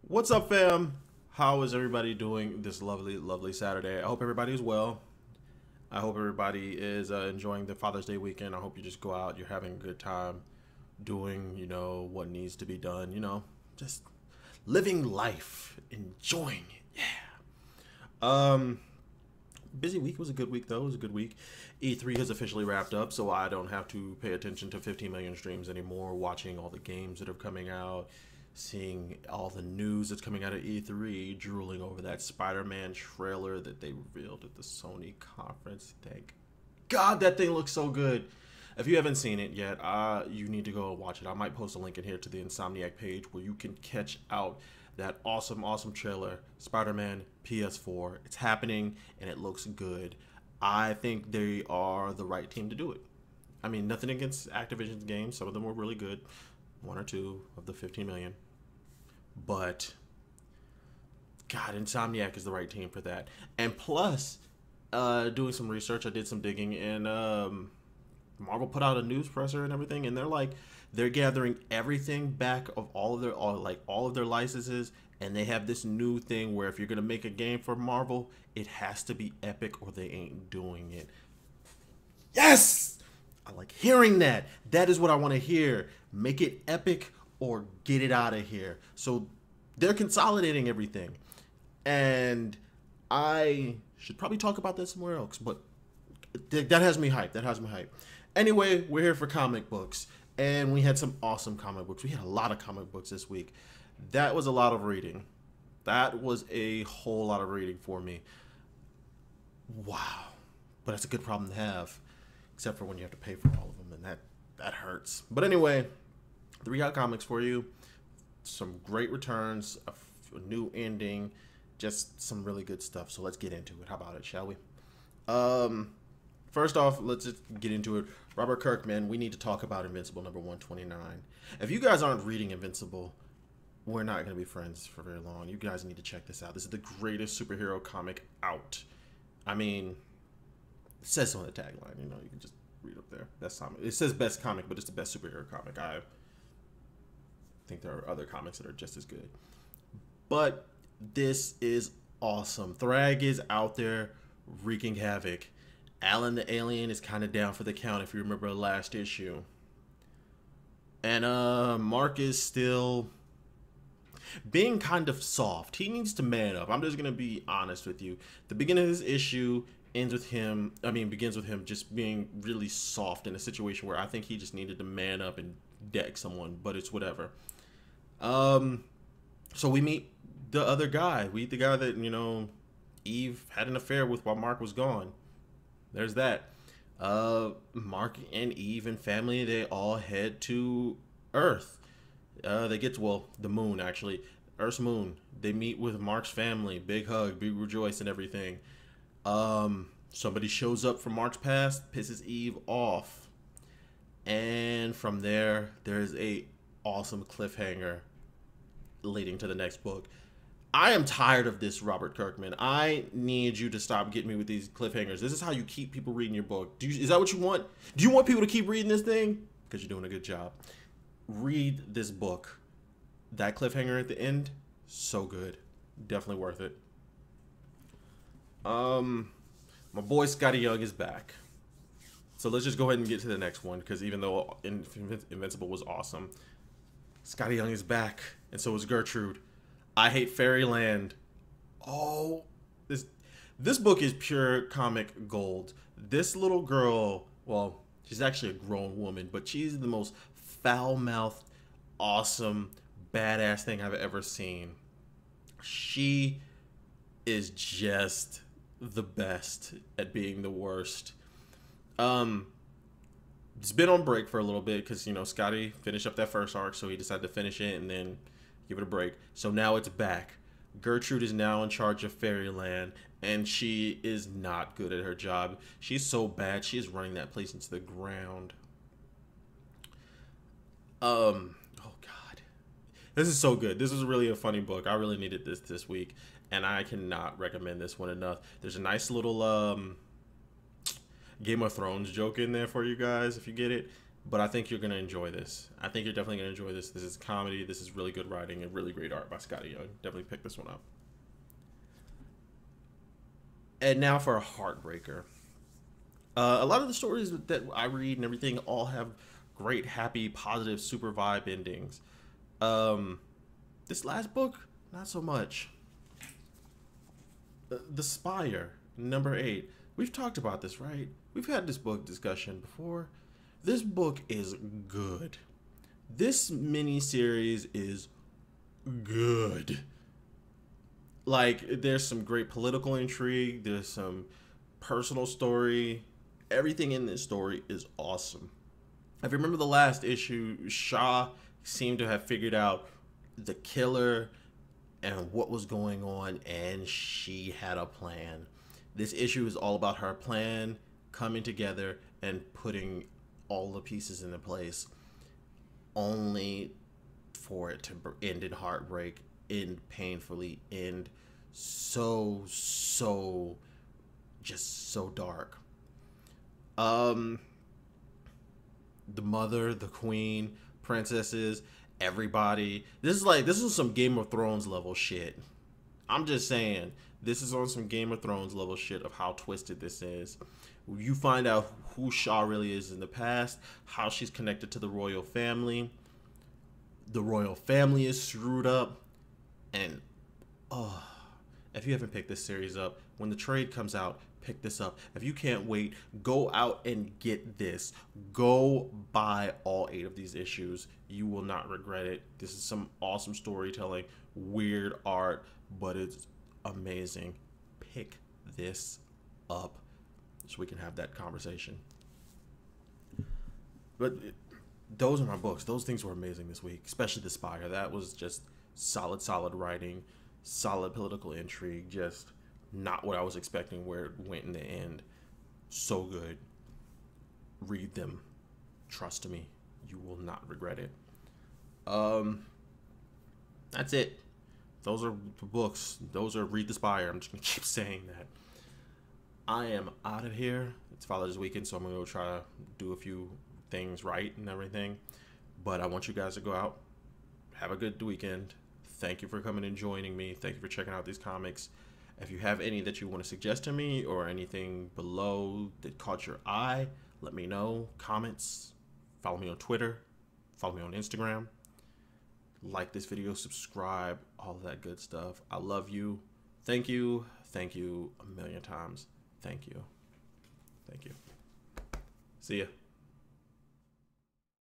What's up, fam? How is everybody doing this lovely Saturday? I hope everybody is well. I hope everybody is enjoying the Father's Day weekend. I hope you just go out, you're having a good time, doing, what needs to be done, just living life, enjoying it. Yeah. Busy week. Was a good week, though. It was a good week. E3 has officially wrapped up, so I don't have to pay attention to 15 million streams anymore, watching all the games that are coming out, seeing all the news that's coming out of E3, drooling over that Spider-Man trailer that they revealed at the Sony conference. Thank God that thing looks so good. If you haven't seen it yet, you need to go watch it. I might post a link in here to the Insomniac page where you can catch out that awesome trailer, Spider-Man PS4. It's happening and it looks good. I think they are the right team to do it. I mean, nothing against Activision's games. Some of them were really good. One or two of the 15 million. But, God, Insomniac is the right team for that. And plus, doing some research, I did some digging, and Marvel put out a news presser and everything, and they're gathering everything back of all of their licenses, and they have this new thing where if you're gonna make a game for Marvel, it has to be epic or they ain't doing it. Yes! I like hearing that. That is what I want to hear. Make it epic or get it out of here. So they're consolidating everything. And I should probably talk about that somewhere else, but that has me hyped. That has me hyped. Anyway, we're here for comic books, and we had some awesome comic books. We had a lot of comic books this week. That was a lot of reading. That was a whole lot of reading for me. Wow. But that's a good problem to have, except for when you have to pay for all of them, and that hurts. But anyway, 3 hot comics for you. Some great returns, a new ending, just some really good stuff. So let's get into it. How about it, shall we? First off, let's just get into it. Robert Kirkman, we need to talk about Invincible number 129. If you guys aren't reading Invincible, we're not going to be friends for very long. You guys need to check this out. This is the greatest superhero comic out. I mean, it says so on the tagline. You can just read up there. Best comic. It says best comic, but it's the best superhero comic. I think there are other comics that are just as good. But this is awesome. Thrag is out there wreaking havoc. Alan the Alien is kind of down for the count if you remember the last issue. And Mark is still being kind of soft. He needs to man up. I'm just going to be honest with you. The beginning of this issue begins with him just being really soft in a situation where I think he just needed to man up and deck someone, but it's whatever. So we meet the other guy. We meet the guy that, Eve had an affair with while Mark was gone. There's that. Mark and Eve and family, they all head to Earth. They get to, the moon, actually. Earth's moon. They meet with Mark's family. Big hug, big rejoice and everything. Somebody shows up from Mark's past, pisses Eve off. And from there, there's a awesome cliffhanger leading to the next book. I am tired of this, Robert Kirkman. I need you to stop getting me with these cliffhangers. This is how you keep people reading your book. Is that what you want? Do you want people to keep reading this thing? Because you're doing a good job. Read this book. That cliffhanger at the end, so good. Definitely worth it. My boy Scotty Young is back. So let's just go ahead and get to the next one, because even though Invincible was awesome, Scotty Young is back, and so is Gertrude. I hate Fairyland. Oh, this book is pure comic gold. This little girl, she's actually a grown woman, but she's the most foul-mouthed, awesome, badass thing I've ever seen. She is just the best at being the worst. It's been on break for a little bit because, Scotty finished up that first arc, so he decided to finish it and then give it a break. So now it's back. Gertrude is now in charge of Fairyland, and she is not good at her job. She's so bad, she is running that place into the ground. Oh God. This is so good. This is really a funny book. I really needed this week, and I cannot recommend this one enough. There's a nice little Game of Thrones joke in there for you guys if you get it. but I think you're gonna enjoy this. I think you're definitely gonna enjoy this. This is comedy. This is really good writing and really great art by Scotty Young. Definitely pick this one up. And now for a heartbreaker. A lot of the stories that I read and everything all have great, happy, positive, super vibe endings. This last book, not so much. The Spire, number 8. We've talked about this, right? We've had this book discussion before. This book is good. This mini-series is good. Like, there's some great political intrigue. There's some personal story. Everything in this story is awesome. If you remember the last issue, Shaw seemed to have figured out the killer and what was going on, and she had a plan. This issue is all about her plan coming together and putting all the pieces into place, only for it to end in heartbreak, end painfully, end just so dark. The mother, the queen, princesses, everybody. This is some Game of Thrones level shit. I'm just saying, this is on some Game of Thrones level shit of how twisted this is. You find out who Shaw really is in the past, how she's connected to the royal family. The royal family is screwed up, and if you haven't picked this series up, when the trade comes out, pick this up. If you can't wait, go out and get this. Go buy all 8 of these issues. You will not regret it. This is some awesome storytelling, weird art, but it's amazing. Pick this up so we can have that conversation. But those are my books. Those things were amazing this week, especially the Spire. That was just solid writing, solid political intrigue, just not what I was expecting where it went in the end. So good. Read them. Trust me, you will not regret it. That's it. Those are the books. Those are Read the Spire. I'm just gonna keep saying that. I am out of here. It's Father's weekend, so I'm gonna go try to do a few things right and everything. But I want you guys to go out, have a good weekend. Thank you for coming and joining me. Thank you for checking out these comics. If you have any that you want to suggest to me or anything below that caught your eye, let me know. Comments. Follow me on Twitter. Follow me on Instagram. Like this video. Subscribe. All of that good stuff. I love you. Thank you. Thank you a million times. Thank you. Thank you. See ya.